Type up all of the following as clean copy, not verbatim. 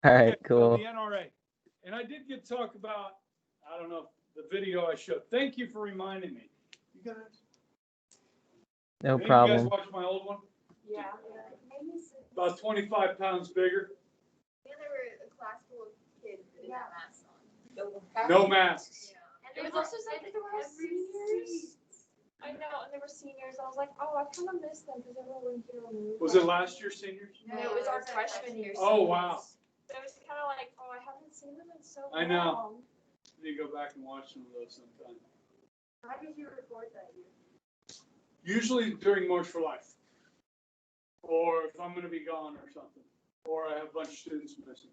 All right, Okay, cool. so the NRA. And I did get to talk about, I don't know, the video I showed. Thank you for reminding me. You guys? No Any of you problem. guys watch my old one? Yeah. About 25 pounds bigger. And there were a class full of kids that didn't have masks on. No masks. Yeah. It was also like there were seniors. I know, and there were seniors. I was like, oh, I kind of miss them because everyone went here removed. Was it last year's seniors? No, it was our freshman year. Oh, wow. So it was kind of like, oh, I haven't seen them in so long. I know. You go back and watch some of those sometime. How did you record that year? Usually during March for Life. Or if I'm going to be gone or something. Or I have a bunch of students missing.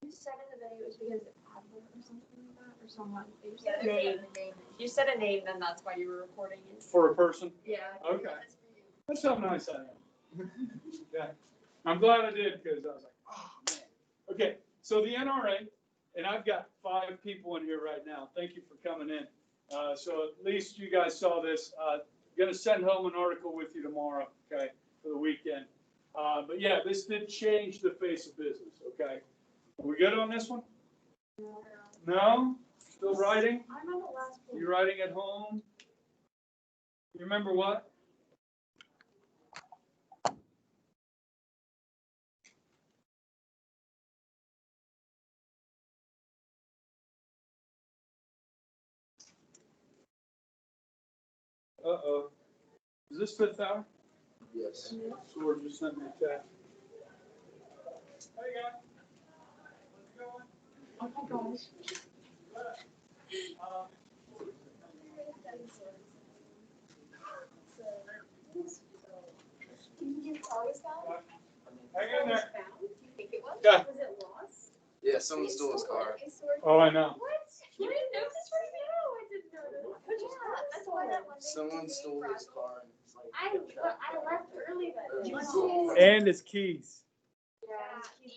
You said in the video it was because of Adler or something like that, or someone. You Yeah, said a name. If you said a name, then that's why you were recording it. For a person? Yeah. Okay. That's how nice I am. Yeah. I'm glad I did because I was like, oh, man. Okay, so the NRA, and I've got 5 people in here right now. Thank you for coming in. So at least you guys saw this. Going to send home an article with you tomorrow, okay, for the weekend. But yeah, this did change the face of business, okay? Are we good on this one? No? Still writing? I'm on the last one. You writing at home? You remember what? Uh-oh. Is this 5th hour? Yes. Sword just sent me a text. Hey, guys. What's going on? Oh my gosh. Hang in there. You think it was? Yeah. Was it lost? Yeah, someone stole his car. Oh, I know. What? You didn't know this right now? I didn't know that. Yeah, that's why that one. Someone stole his car. And it's like, I left early that day. Oh. And his keys. Yeah.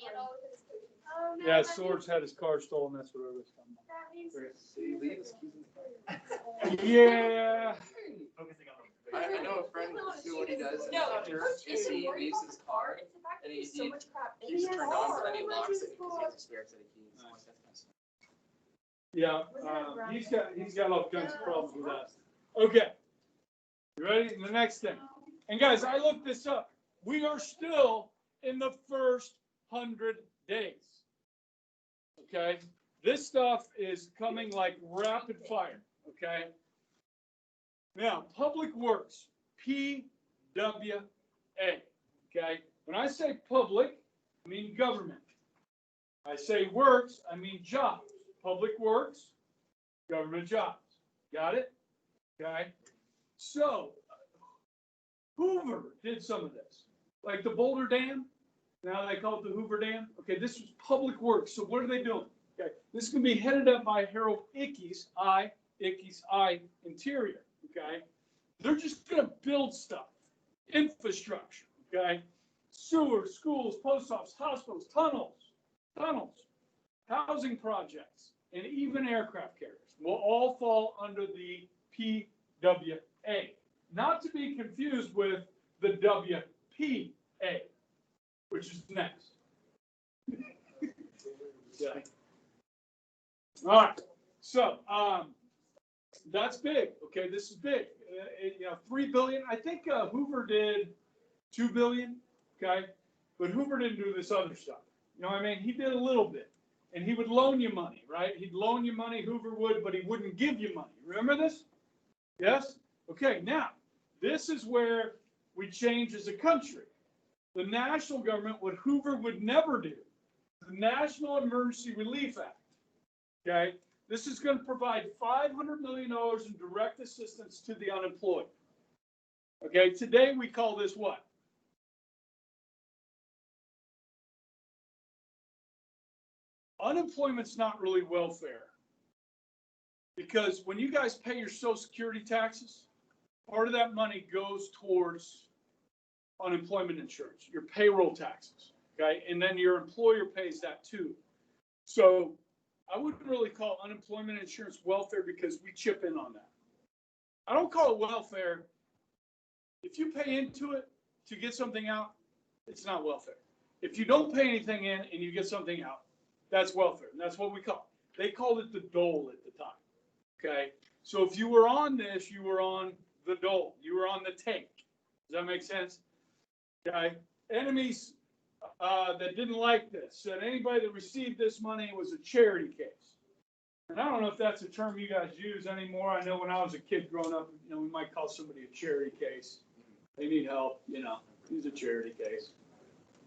And all of his cookies. Oh, no. Yeah, that Swords had his car stolen. That's what it was talking about. That means. Did he leave his keys in the car? Yeah. I know a friend who, what he does in the church is he leaves his car and he So much crap. keeps turned on, but then he locks it because he has a spare set of keys. I'm like, that's kind of smart. Yeah, he's got all kinds of problems with that. Okay, you ready? The next thing, and guys, I looked this up. We are still in the first 100 days. Okay, this stuff is coming like rapid fire. Okay. Now, Public Works, PWA. Okay, when I say public, I mean government. I say works, I mean jobs. Public works, government jobs. Got it? Okay. So, Hoover did some of this. Like the Boulder Dam. Now they call it the Hoover Dam. Okay, this was public works. So what are they doing? Okay, this is going to be headed up by Harold Ickes, I Interior. Okay, they're just going to build stuff, infrastructure. Okay, sewers, schools, post office, hospitals, tunnels, housing projects, and even aircraft carriers will all fall under the PWA. Not to be confused with the WPA, which is next. Okay. All right. So that's big. Okay, this is big. 3 billion. I think Hoover did 2 billion. Okay, but Hoover didn't do this other stuff. You know what I mean? He did a little bit, and he would loan you money, right? He'd loan you money. Hoover would, but he wouldn't give you money. Remember this? Yes. Okay. Now this is where we change as a country. The national government, what Hoover would never do, the National Emergency Relief Act. Okay, this is going to provide $500 million in direct assistance to the unemployed. Okay, today we call this what? Unemployment's not really welfare. Because when you guys pay your Social Security taxes, part of that money goes towards unemployment insurance, your payroll taxes, okay? And then your employer pays that too. So I wouldn't really call unemployment insurance welfare because we chip in on that. I don't call it welfare. If you pay into it to get something out, it's not welfare. If you don't pay anything in and you get something out, that's welfare. And that's what we call it. They called it the dole at the time. Okay? So if you were on this, you were on the dole. You were on the take. Does that make sense? Okay? Enemies that didn't like this said anybody that received this money was a charity case. And I don't know if that's a term you guys use anymore. I know when I was a kid growing up, we might call somebody a charity case. They need help, he's a charity case.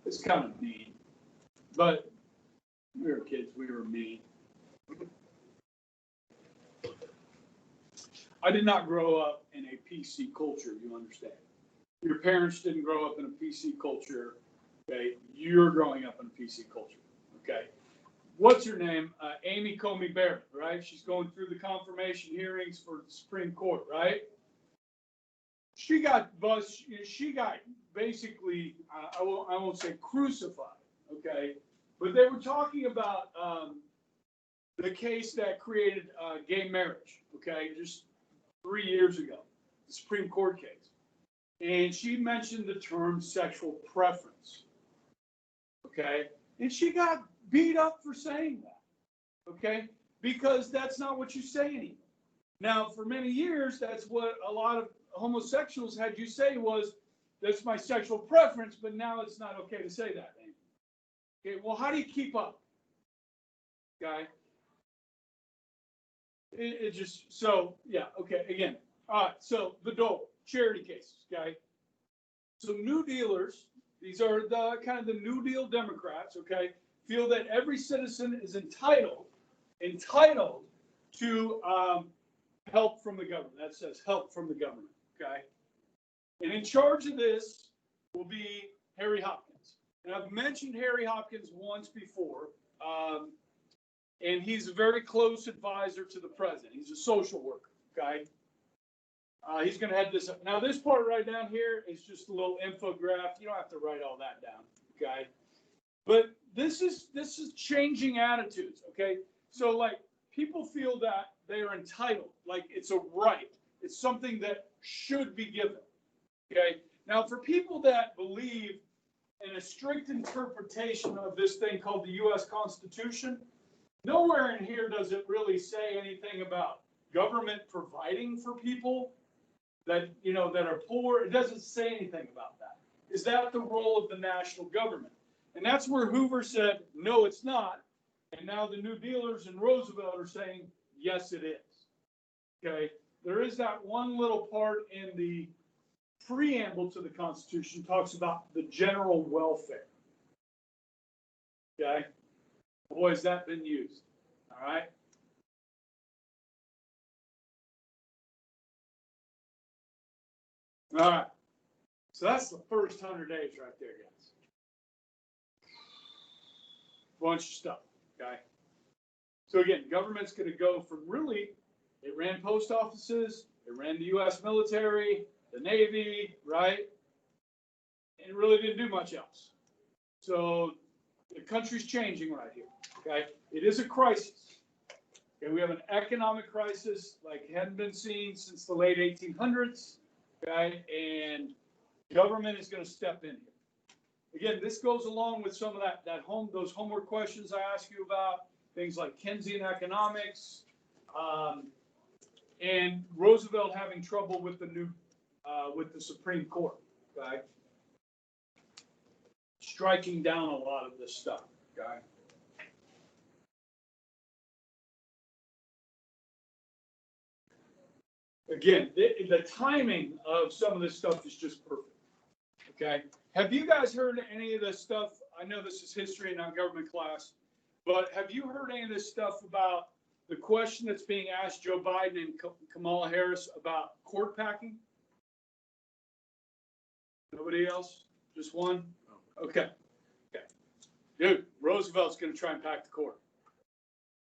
It's kind of mean. But we were kids, we were mean. I did not grow up in a PC culture, you understand. Your parents didn't grow up in a PC culture, okay? You're growing up in a PC culture, okay? What's her name? Amy Coney Barrett, right? She's going through the confirmation hearings for the Supreme Court, right? She got basically, I won't say crucified, okay? But they were talking about the case that created gay marriage, okay? Just 3 years ago, the Supreme Court case. And she mentioned the term sexual preference, okay? And she got beat up for saying that, okay? Because that's not what you say anymore. Now, for many years, that's what a lot of homosexuals had you say was, that's my sexual preference, but now it's not okay to say that anymore. Okay, well, how do you keep up, okay? It just, so, yeah, okay, again. All right, so the dole, charity cases, okay? So New Dealers, these are the kind of the New Deal Democrats, okay, feel that every citizen is entitled to help from the government. That says help from the government, okay? And in charge of this will be Harry Hopkins. And I've mentioned Harry Hopkins once before, and he's a very close advisor to the president. He's a social worker, okay? He's going to head this up. Now, this part right down here is just a little infograph. You don't have to write all that down, okay? But this is changing attitudes, okay? So, like, people feel that they are entitled, like it's a right. It's something that should be given, okay? Now, for people that believe in a strict interpretation of this thing called the U.S. Constitution, nowhere in here does it really say anything about government providing for people that, that are poor. It doesn't say anything about that. Is that the role of the national government? And that's where Hoover said, no, it's not. And now the New Dealers and Roosevelt are saying, yes, it is. Okay. There is that one little part in the preamble to the Constitution talks about the general welfare. Okay. Boy, has that been used. All right. All right. So that's the first 100 days right there, guys. Bunch of stuff, okay? So again, government's going to go from really, it ran post offices, it ran the U.S. military, the Navy, right? And it really didn't do much else. So the country's changing right here, okay? It is a crisis. Okay, we have an economic crisis like hadn't been seen since the late 1800s. Okay, and government is going to step in here. Again, this goes along with some of those homework questions I asked you about, things like Keynesian economics, and Roosevelt having trouble with with the Supreme Court. Okay, striking down a lot of this stuff. Okay. Again, the timing of some of this stuff is just perfect. Okay. Have you guys heard any of this stuff? I know this is history and not government class, but have you heard any of this stuff about the question that's being asked Joe Biden and Kamala Harris about court packing? Nobody else? Just one? Okay. Okay. Dude, Roosevelt's going to try and pack the court.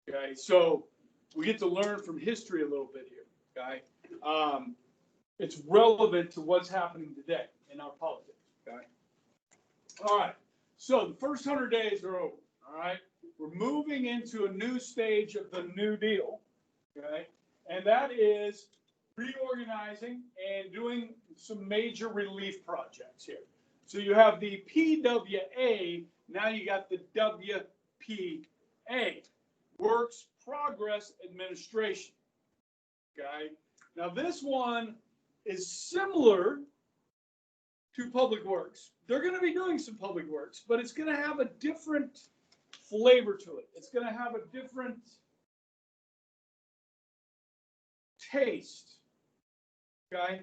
Okay. So we get to learn from history a little bit here. Okay. It's relevant to what's happening today in our politics. Okay. All right. So the first 100 days are over. All right. We're moving into a new stage of the New Deal. Okay. And that is reorganizing and doing some major relief projects here. So you have the PWA, now you got the WPA, Works Progress Administration. Okay, now this one is similar to Public Works. They're going to be doing some Public Works, but it's going to have a different flavor to it. It's going to have a different taste. Okay?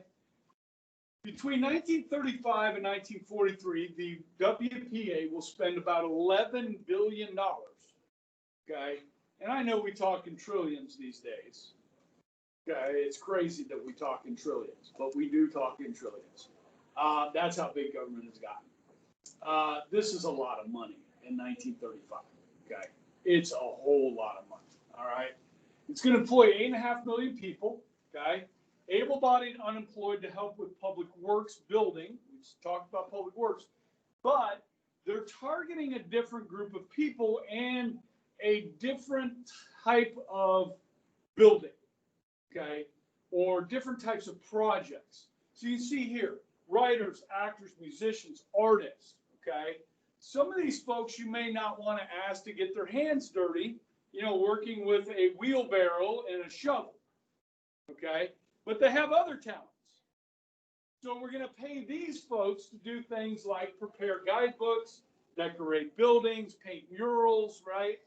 Between 1935 and 1943, the WPA will spend about $11 billion. Okay? And I know we talk in trillions these days. Okay? It's crazy that we talk in trillions, but we do talk in trillions. That's how big government has gotten. This is a lot of money in 1935. Okay, it's a whole lot of money. All right, it's going to employ 8.5 million people. Okay, able-bodied, unemployed to help with public works building. We just talked about public works, but they're targeting a different group of people and a different type of building. Okay, or different types of projects. So you see here. Writers, actors, musicians, artists, okay? Some of these folks you may not want to ask to get their hands dirty, you know, working with a wheelbarrow and a shovel, okay? But they have other talents. So we're going to pay these folks to do things like prepare guidebooks, decorate buildings, paint murals, right?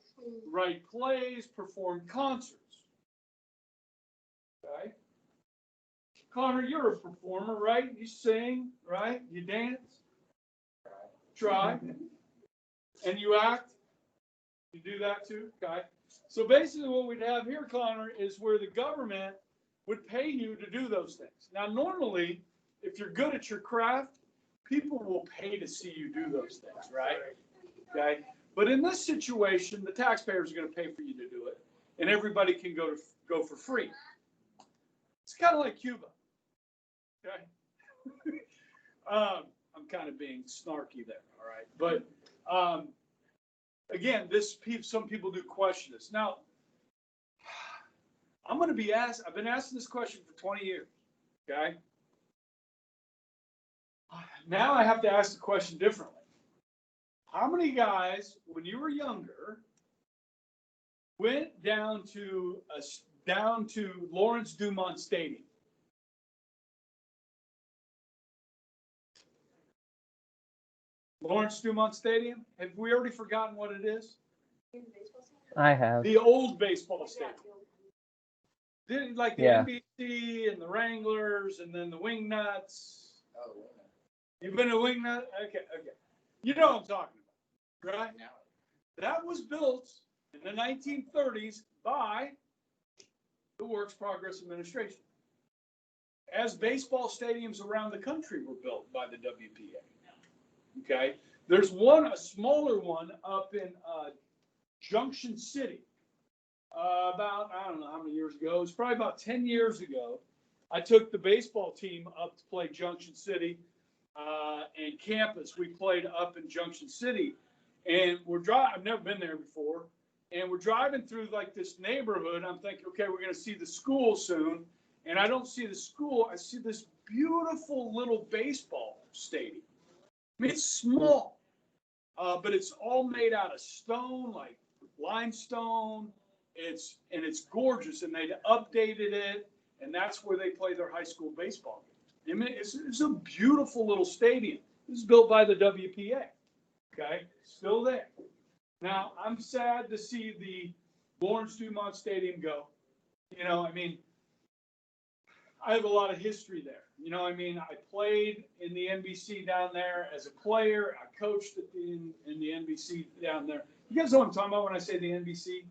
Write plays, perform concerts, okay? Connor, you're a performer, right? You sing, right? You dance? Try. And you act? You do that too? Okay. So basically what we'd have here, Connor, is where the government would pay you to do those things. Now, normally, if you're good at your craft, people will pay to see you do those things, right? Okay. But in this situation, the taxpayers are going to pay for you to do it, and everybody can go for free. It's kind of like Cuba. Okay. I'm kind of being snarky there, all right. But again, some people do question this. Now, I'm going to be asked. I've been asking this question for 20 years. Okay. Now I have to ask the question differently. How many guys, when you were younger, went down to Lawrence Dumont Stadium? Lawrence Dumont Stadium? Have we already forgotten what it is? I have. The old baseball stadium. Like the NBC and the Wranglers and then the Wingnuts. Oh, You've been to Wingnut? Okay. You know what I'm talking about, right? now. That was built in the 1930s by the Works Progress Administration. As baseball stadiums around the country were built by the WPA. Okay, there's a smaller one up in Junction City. About, I don't know how many years ago. It was probably about 10 years ago. I took the baseball team up to play Junction City and campus. We played up in Junction City, and I've never been there before, and we're driving through like this neighborhood. I'm thinking, okay, we're going to see the school soon, and I don't see the school. I see this beautiful little baseball stadium. I mean, it's small, but it's all made out of stone, like limestone. It's gorgeous, and they updated it, and that's where they play their high school baseball games. I mean, it's a beautiful little stadium. This is built by the WPA. Okay, still there. Now, I'm sad to see the Lawrence Dumont Stadium go. You know, I mean, I have a lot of history there. You know, I mean, I played in the NBC down there as a player. I coached in the NBC down there. You guys know what I'm talking about when I say the NBC?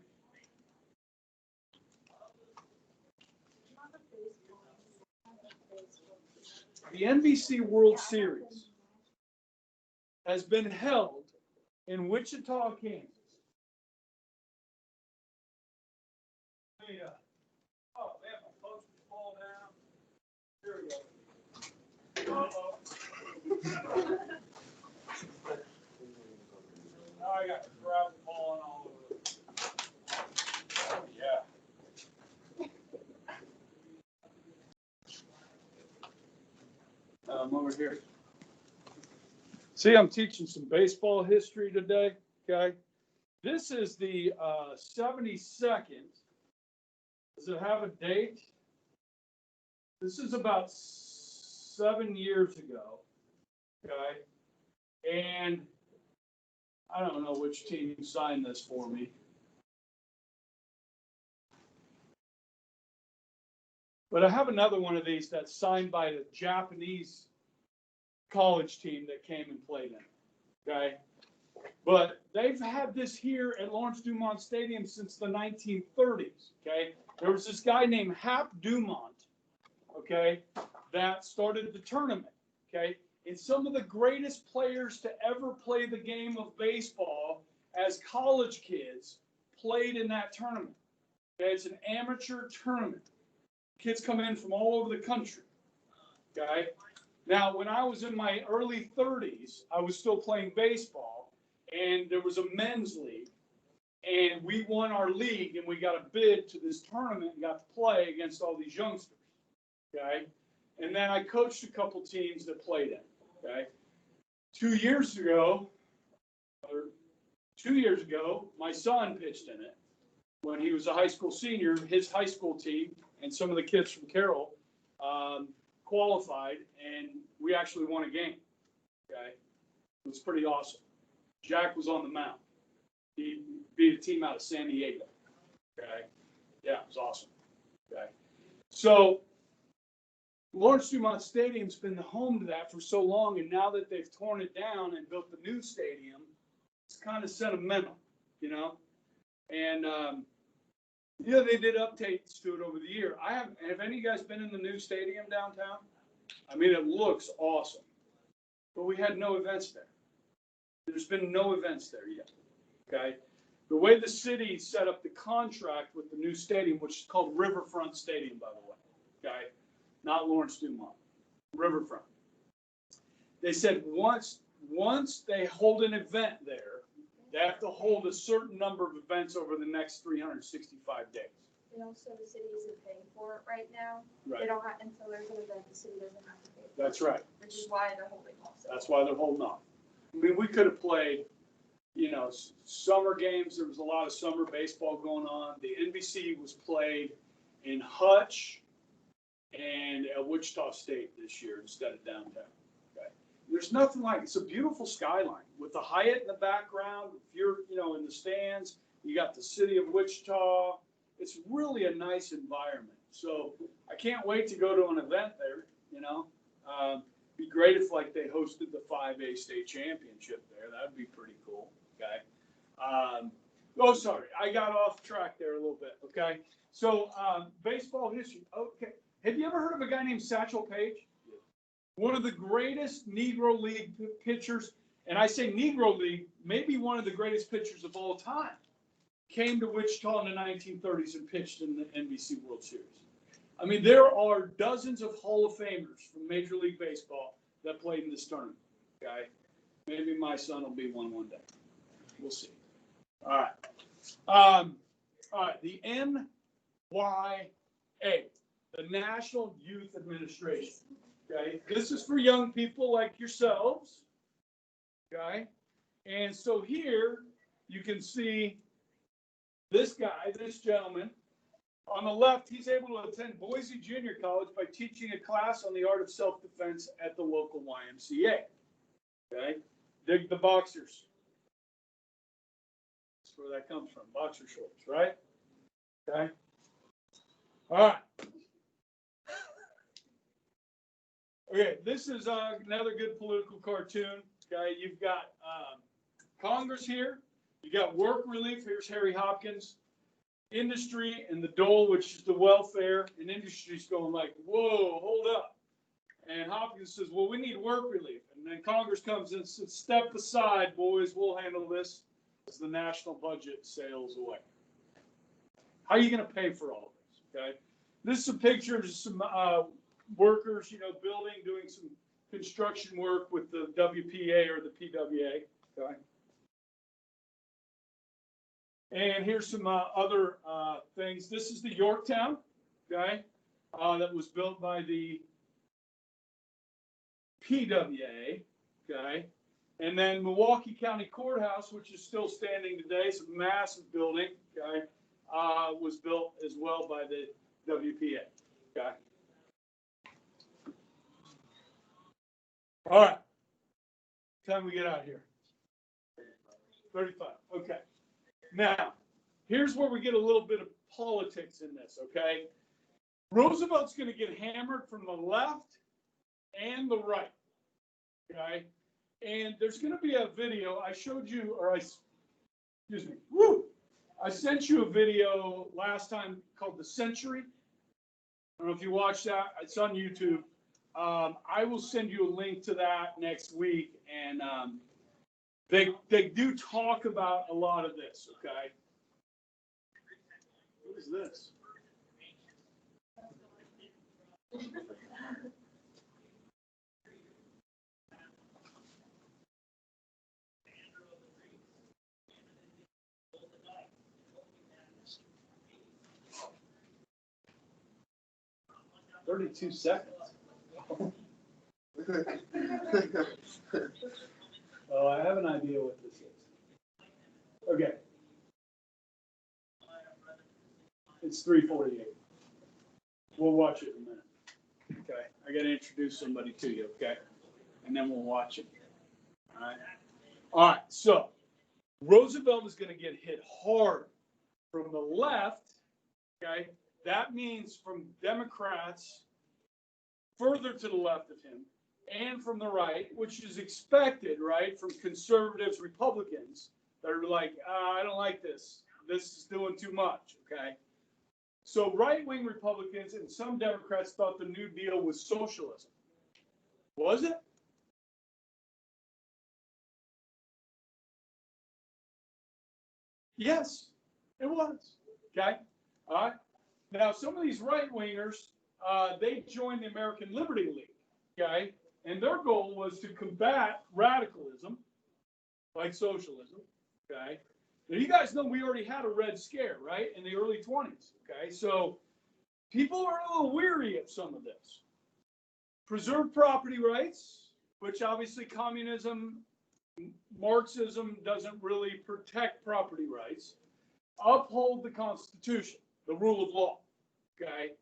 The NBC World Series has been held in Wichita, Kansas. Oh, man, my poster fall down. Here we go. Now I got crap falling all over. Oh, yeah. Over here. See, I'm teaching some baseball history today, okay? This is the 72nd. Does it have a date? This is about 7 years ago, okay? And I don't know which team signed this for me. But I have another one of these that's signed by the Japanese college team that came and played in it, okay? But they've had this here at Lawrence Dumont Stadium since the 1930s, okay? There was this guy named Hap Dumont, okay, that started the tournament, okay? And some of the greatest players to ever play the game of baseball as college kids played in that tournament. Okay? It's an amateur tournament. Kids come in from all over the country, okay? Now, when I was in my early 30s, I was still playing baseball, and there was a men's league, and we won our league, and we got a bid to this tournament and got to play against all these youngsters, okay? And then I coached a couple teams that played in, okay? 2 years ago, my son pitched in it when he was a high school senior. His high school team and some of the kids from Carroll qualified, and we actually won a game, okay? It was pretty awesome. Jack was on the mound. He beat a team out of San Diego, okay? Yeah, it was awesome, okay? So Lawrence Dumont Stadium's been the home to that for so long, and now that they've torn it down and built the new stadium, it's kind of sentimental, you know? And, yeah, they did updates to it over the year. Have any of you guys been in the new stadium downtown? I mean, it looks awesome, but we had no events there. There's been no events there yet, okay? The way the city set up the contract with the new stadium, which is called Riverfront Stadium, by the way, okay? Not Lawrence Dumont, Riverfront. They said once they hold an event there, they have to hold a certain number of events over the next 365 days. And also the city isn't paying for it right now. Right. They don't have, until there's an event, the city doesn't have to pay for it. That's right. Which is why they're holding off. That's why they're holding off. I mean, we could have played, you know, summer games. There was a lot of summer baseball going on. The NBC was played in Hutch and at Wichita State this year instead of downtown. Okay. There's nothing like it. It's a beautiful skyline with the Hyatt in the background. If you're, you know, in the stands, you got the city of Wichita. It's really a nice environment. So I can't wait to go to an event there, you know. Be great if like they hosted the 5A state championship there. That'd be pretty cool. Okay. Oh, sorry, I got off track there a little bit. Okay. So baseball history. Okay. Have you ever heard of a guy named Satchel Paige? One of the greatest Negro League pitchers, and I say Negro League, maybe one of the greatest pitchers of all time. Came to Wichita in the 1930s and pitched in the NBC World Series. I mean, there are dozens of Hall of Famers from Major League Baseball that played in this tournament, okay? Maybe my son will be one day. We'll see. All right. All right, the NYA, the National Youth Administration, okay? This is for young people like yourselves, okay? And so here you can see this guy, this gentleman. On the left, he's able to attend Boise Junior College by teaching a class on the art of self-defense at the local YMCA. Okay? Dig the boxers. That's where that comes from, boxer shorts, right? Okay? All right. Okay, this is another good political cartoon. Okay, you've got Congress here. You got work relief. Here's Harry Hopkins. Industry and the dole, which is the welfare, and industry's going like, whoa, hold up. And Hopkins says, well, we need work relief. And then Congress comes and says, step aside, boys, we'll handle this as the national budget sails away. How are you going to pay for all of this? Okay. This is a picture of some workers, you know, doing some construction work with the WPA or the PWA. Okay. And here's some other things. This is the Yorktown, okay, that was built by the PWA, okay. And then Milwaukee County Courthouse, which is still standing today, it's a massive building, okay, was built as well by the WPA, okay. All right, time we get out of here. 35, okay. Now, here's where we get a little bit of politics in this, okay? Roosevelt's going to get hammered from the left and the right, okay? And there's going to be a video I showed you, or I sent you a video last time called The Century. I don't know if you watched that. It's on YouTube. I will send you a link to that next week, and they do talk about a lot of this, okay? What is this? "32 seconds. Oh, I have an idea what this is. Okay. It's 3:48. We'll watch it in a minute. Okay. I got to introduce somebody to you, okay? And then we'll watch it. All right. All right. So Roosevelt is going to get hit hard from the left, okay? That means from Democrats further to the left of him, and from the right, which is expected, right, from conservatives, Republicans that are like, I don't like this. This is doing too much, okay? So right-wing Republicans and some Democrats thought the New Deal was socialism. Was it? Yes, it was. Okay? All right. Now, some of these right-wingers, they joined the American Liberty League, okay? And their goal was to combat radicalism, like socialism, okay? Now, you guys know we already had a Red Scare, right, in the early 20s, okay? So people are a little weary of some of this. Preserve property rights, which obviously communism, Marxism doesn't really protect property rights. Uphold the Constitution, the rule of law, okay?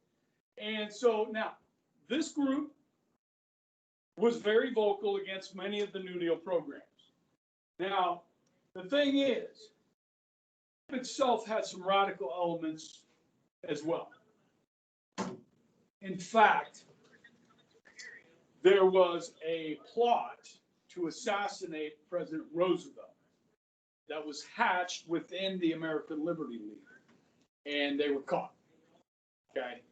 And so now, this group was very vocal against many of the New Deal programs. Now, the thing is, it itself had some radical elements as well. In fact, there was a plot to assassinate President Roosevelt that was hatched within the American Liberty League, and they were caught. Okay,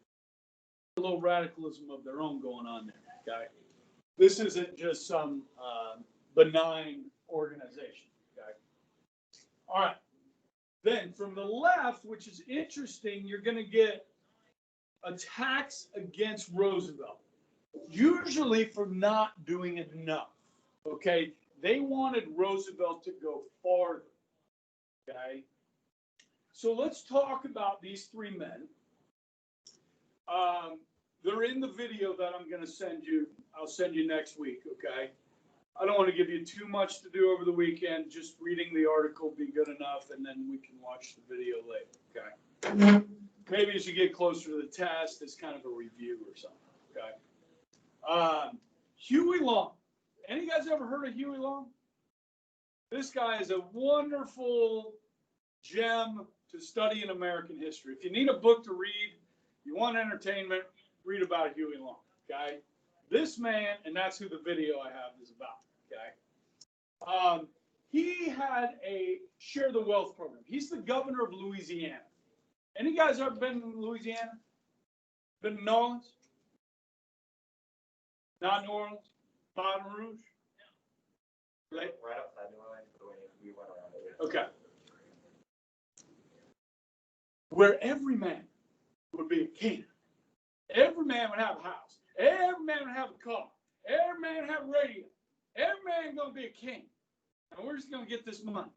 a little radicalism of their own going on there. Okay, this isn't just some benign organization. Okay, all right. Then from the left, which is interesting, you're going to get attacks against Roosevelt, usually for not doing enough. Okay, they wanted Roosevelt to go farther. Okay, so let's talk about these three men. They're in the video that I'm going to send you. I'll send you next week. Okay, I don't want to give you too much to do over the weekend. Just reading the article be good enough, and then we can watch the video later. Okay, maybe as you get closer to the test, it's kind of a review or something. Okay, Huey Long. Any guys ever heard of Huey Long? This guy is a wonderful gem to study in American history. If you need a book to read, you want entertainment, read about Huey Long, okay? This man, and that's who the video I have is about, okay? He had a Share the Wealth program. He's the governor of Louisiana. Any guys ever been in Louisiana? Been to New Orleans? Not New Orleans? Baton Rouge? Right outside New Orleans, but we went around it. Okay. Where every man would be a king. Every man would have a house. Every man would have a car. Every man would have a radio. Every man going to be a king. And we're just going to get this money.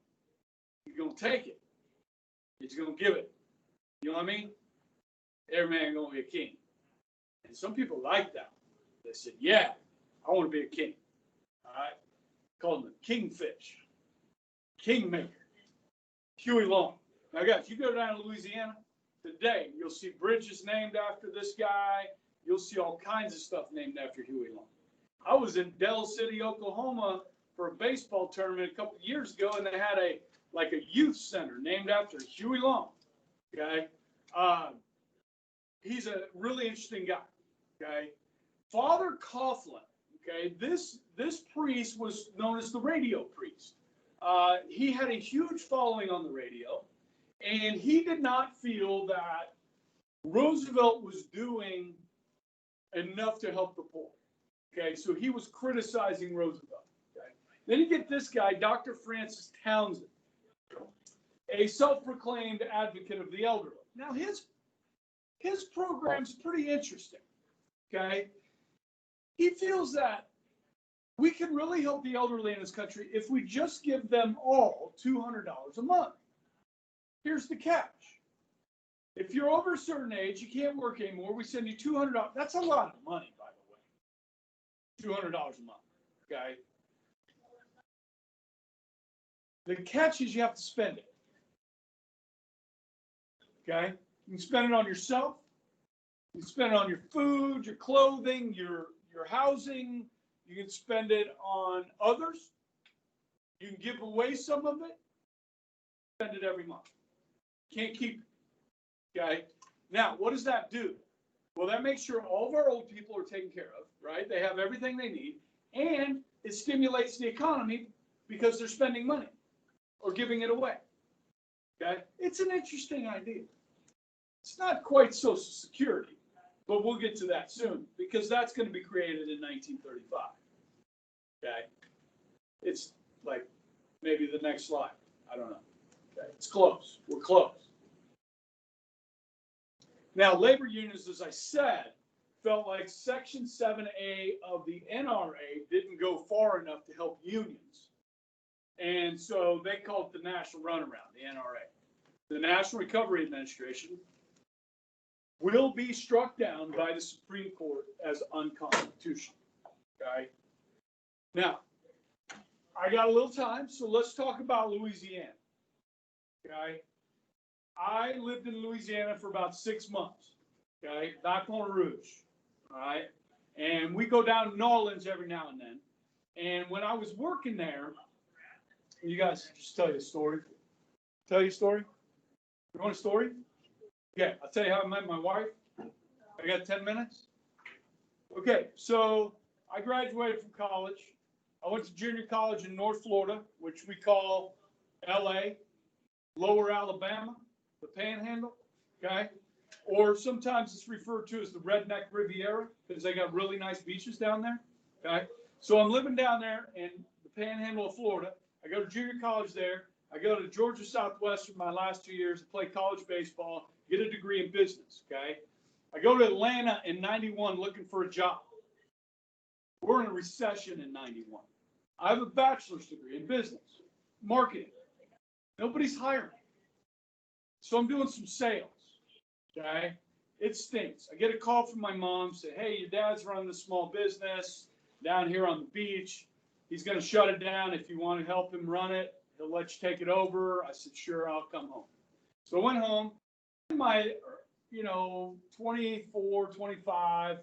You're going to take it. He's going to give it. You know what I mean? Every man going to be a king. And some people like that. They said, yeah, I want to be a king. All right. called him the Kingfish, Kingmaker, Huey Long. Now, guys, you go down to Louisiana today, you'll see bridges named after this guy. You'll see all kinds of stuff named after Huey Long. I was in Del City, Oklahoma for a baseball tournament a couple of years ago, and they had a youth center named after Huey Long. Okay, he's a really interesting guy. Okay, Father Coughlin. Okay, this priest was known as the radio priest. He had a huge following on the radio, and he did not feel that Roosevelt was doing enough to help the poor. Okay, so he was criticizing Roosevelt. Okay, then you get this guy, Dr. Francis Townsend, a self-proclaimed advocate of the elderly. Now his program's pretty interesting. Okay, he feels that we can really help the elderly in this country if we just give them all $200 a month. Here's the catch. If you're over a certain age, you can't work anymore, we send you $200. That's a lot of money, by the way. $200 a month, okay? The catch is you have to spend it, okay? You can spend it on yourself. You can spend it on your food, your clothing, your housing. You can spend it on others. You can give away some of it. Spend it every month. Can't keep it. Okay. Now, what does that do? Well, that makes sure all of our old people are taken care of, right? They have everything they need, and it stimulates the economy because they're spending money or giving it away. Okay. It's an interesting idea. It's not quite Social Security, but we'll get to that soon because that's going to be created in 1935. Okay. It's like maybe the next slide. I don't know. Okay. It's close. We're close. Now, labor unions, as I said, felt like Section 7A of the NRA didn't go far enough to help unions. And so they called it the National Runaround, the NRA. The National Recovery Administration will be struck down by the Supreme Court as unconstitutional. Okay. Now, I got a little time, so let's talk about Louisiana. Okay. I lived in Louisiana for about 6 months. Okay. Baton Rouge. All right. And we go down to New Orleans every now and then. And when I was working there, you guys just tell you a story. Tell you a story? You want a story? Yeah, I'll tell you how I met my wife. I got 10 minutes. Okay, so I graduated from college. I went to junior college in North Florida, which we call LA, Lower Alabama, the Panhandle, okay? Or sometimes it's referred to as the Redneck Riviera because they got really nice beaches down there, okay? So I'm living down there in the Panhandle of Florida. I go to junior college there. I go to Georgia Southwestern my last 2 years to play college baseball, get a degree in business, okay? I go to Atlanta in 91 looking for a job. We're in a recession in 91. I have a bachelor's degree in business, marketing. Nobody's hiring. So I'm doing some sales, okay? It stinks. I get a call from my mom, say, hey, your dad's running this small business down here on the beach. He's going to shut it down. If you want to help him run it, he'll let you take it over. I said, sure, I'll come home. So I went home. My 24, 25.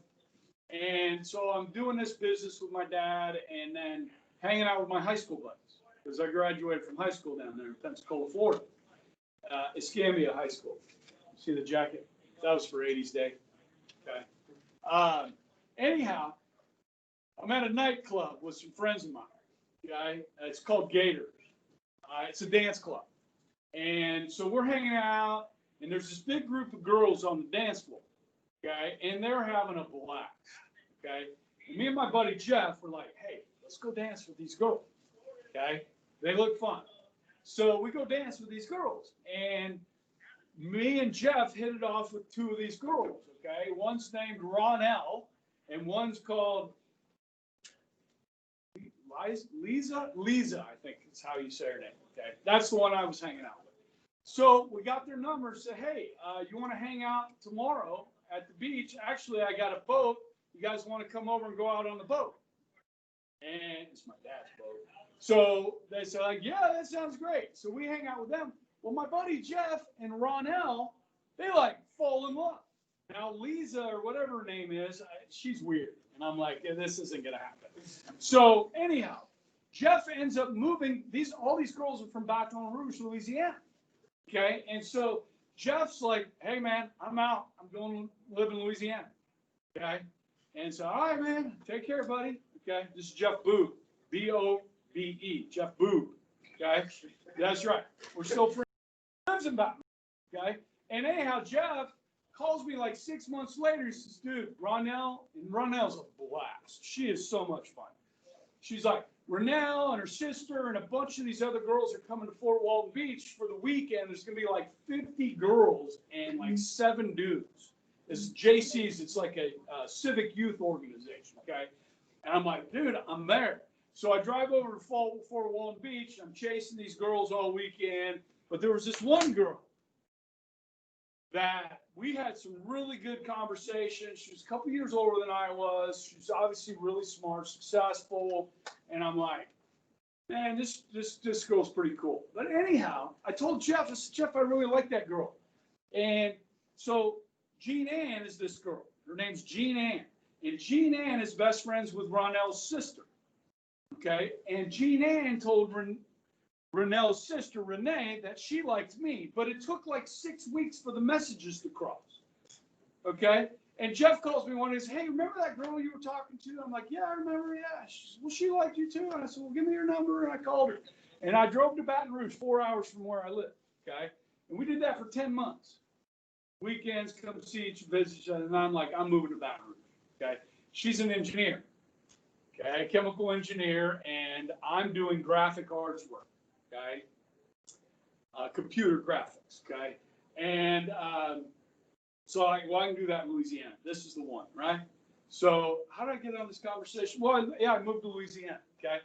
And so I'm doing this business with my dad and then hanging out with my high school buddies because I graduated from high school down there in Pensacola, Florida. Escambia High School. See the jacket? That was for 80s Day. Okay. Anyhow, I'm at a nightclub with some friends of mine. Okay. It's called Gators. It's a dance club. And so we're hanging out, and there's this big group of girls on the dance floor. Okay. And they're having a blast. Okay. And me and my buddy Jeff were like, hey, let's go dance with these girls. Okay. They look fun. So we go dance with these girls. And me and Jeff hit it off with two of these girls. Okay. One's named Ronelle, and one's called Lisa, I think is how you say her name. Okay. That's the one I was hanging out with. So we got their numbers, said, hey, you want to hang out tomorrow at the beach? Actually, I got a boat. You guys want to come over and go out on the boat? And it's my dad's boat. So they said, like, yeah, that sounds great. So we hang out with them. Well, my buddy Jeff and Ronell, they like fall in love. Now, Lisa, or whatever her name is, she's weird. And I'm like, yeah, this isn't going to happen. So anyhow, Jeff ends up moving. All these girls are from Baton Rouge, Louisiana. Okay. And so Jeff's like, hey, man, I'm out. I'm going to live in Louisiana. Okay. And so, all right, man, take care, buddy. Okay. This is Jeff Boob. B-O-B-E. Jeff Boob. Okay. That's right. We're still friends. Lives in Baton Rouge. Okay. And anyhow, Jeff calls me like 6 months later. He says, dude, Ronell's a blast. She is so much fun. She's like, Ronell and her sister and a bunch of these other girls are coming to Fort Walton Beach for the weekend. There's going to be like 50 girls and like 7 dudes. It's JC's. It's like a civic youth organization, okay? And I'm like, dude, I'm there. So I drive over to Fort Walton Beach. I'm chasing these girls all weekend. But there was this one girl that we had some really good conversations. She was a couple years older than I was. She was obviously really smart, successful. And I'm like, man, this girl's pretty cool. But anyhow, I told Jeff, I said, Jeff, I really like that girl. And so Jean Ann is this girl. Her name's Jean Ann. And Jean Ann is best friends with Ronell's sister. Okay? And Jean Ann told Ronell's sister, Renee, that she liked me. But it took like 6 weeks for the messages to cross. Okay? And Jeff calls me one day and says, hey, remember that girl you were talking to? I'm like, yeah, I remember, yeah. She says, well, she liked you too. And I said, well, give me your number. And I called her. And I drove to Baton Rouge 4 hours from where I live. Okay? And we did that for 10 months. Weekends, come see each, visit each other. And I'm like, I'm moving to Baton Rouge. Okay? She's an engineer. Okay? Chemical engineer. And I'm doing graphic arts work. Okay? Computer graphics. Okay? And, so I can do that in Louisiana. This is the one, right? So how did I get on this conversation? Well, yeah, I moved to Louisiana, okay?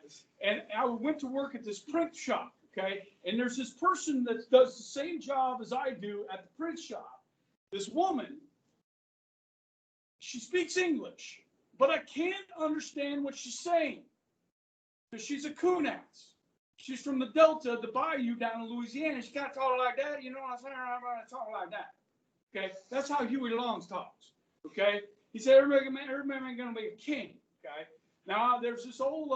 And I went to work at this print shop, okay? And there's this person that does the same job as I do at the print shop. This woman, she speaks English, but I can't understand what she's saying because she's a coon-ass. She's from the Delta, the Bayou down in Louisiana. She got to talk like that, you know what I'm saying? I'm going to talk like that. Okay, that's how Huey Longs talks. Okay, he said everybody ain't gonna be a king. Okay, now there's this old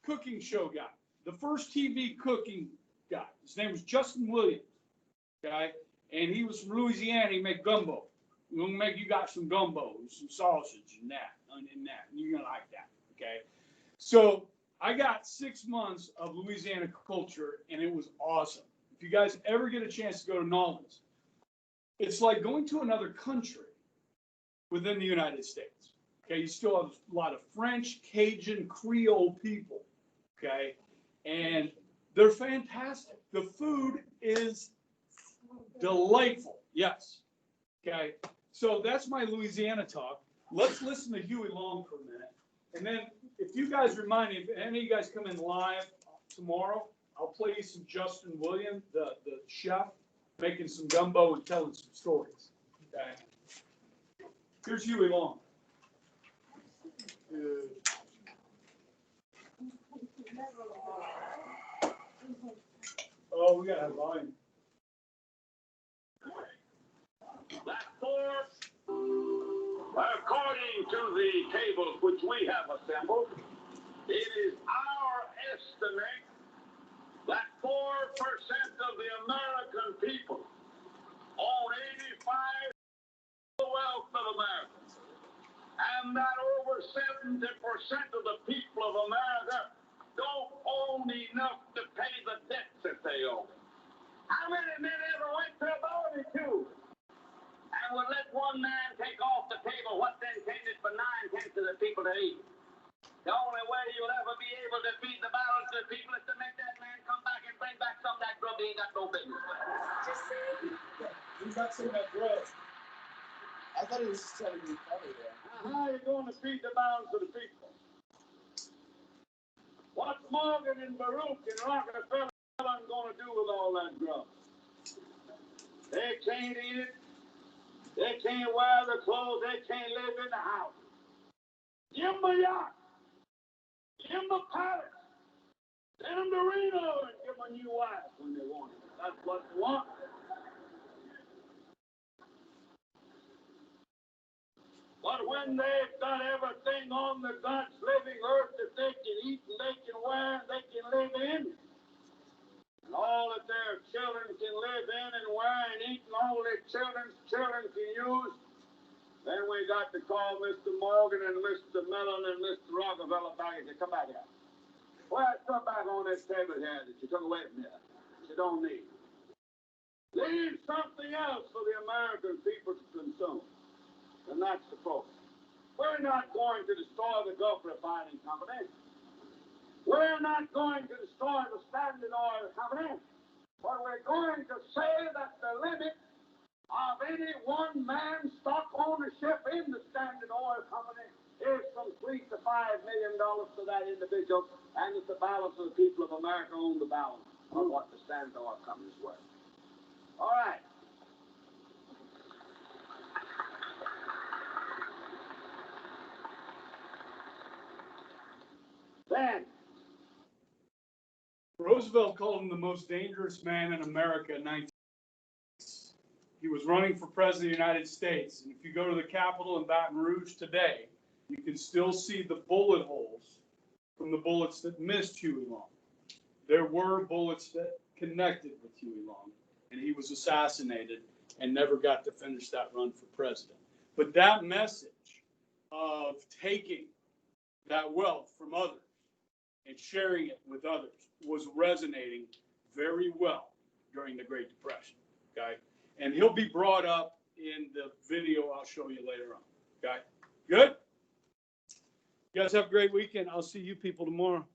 cooking show guy, the first TV cooking guy. His name was Justin Williams. Okay, and he was from Louisiana. He made gumbo. We're gonna make you got some gumbo, and some sausage, and that, and you're gonna like that. Okay, so I got 6 months of Louisiana culture, and it was awesome. If you guys ever get a chance to go to Nolens, it's like going to another country within the United States. Okay, you still have a lot of French, Cajun, Creole people. Okay, and they're fantastic. The food is delightful. Yes. Okay, so that's my Louisiana talk. Let's listen to Huey Long for a minute. And then if you guys remind me, if any of you guys come in live tomorrow, I'll play you some Justin Williams, the chef, making some gumbo and telling some stories. Okay. Here's Huey Long. Oh, we got to have volume. According to the tables which we have assembled, it is our estimate that 4% of the American people own 85% of the wealth of America, and that over 70% of the people of America don't own enough to pay the debts that they owe. How many men ever went to a barbecue and would let one man take off the table what's intended for 9/10 of the people to eat? The only way you'll ever be able to feed the balance of the people is to make that man come back and bring back some of that grub he ain't got no business with. Just saying. He's not saying that grub. I thought he was just trying to be funny there. How are you going to feed the balance of the people? What's Morgan and Baruch and Rockefeller going to do with all that grub? They can't eat it. They can't wear the clothes. They can't live in the house. Give them a yacht. Give them a palace. Send them to Reno and give them a new wife when they want it. That's what they want. But when they've got everything on the God's living earth that they can eat and they can wear and they can live in, and all that their children can live in and wear and eat and all their children can use, then we got to call Mr. Morgan and Mr. Mellon and Mr. Rockefeller back and say, come back here. Well, come back on this table here that you took away from here, that you don't need. Leave something else for the American people to consume. And that's the program. We're not going to destroy the Gulf Refining Company. We're not going to destroy the Standard Oil Company. But we're going to say that the limit of any one man's stock ownership in the Standard Oil Company is from $3 to $5 million to that individual, and that the balance of the people of America own the balance of what the Standard Oil Company is worth. All right. Then, Roosevelt called him the most dangerous man in America in 19. He was running for president of the United States. And if you go to the Capitol in Baton Rouge today, you can still see the bullet holes from the bullets that missed Huey Long. There were bullets that connected with Huey Long, and he was assassinated and never got to finish that run for president. But that message of taking that wealth from others and sharing it with others was resonating very well during the Great Depression, okay? And he'll be brought up in the video I'll show you later on, okay? Good? You guys have a great weekend. I'll see you people tomorrow.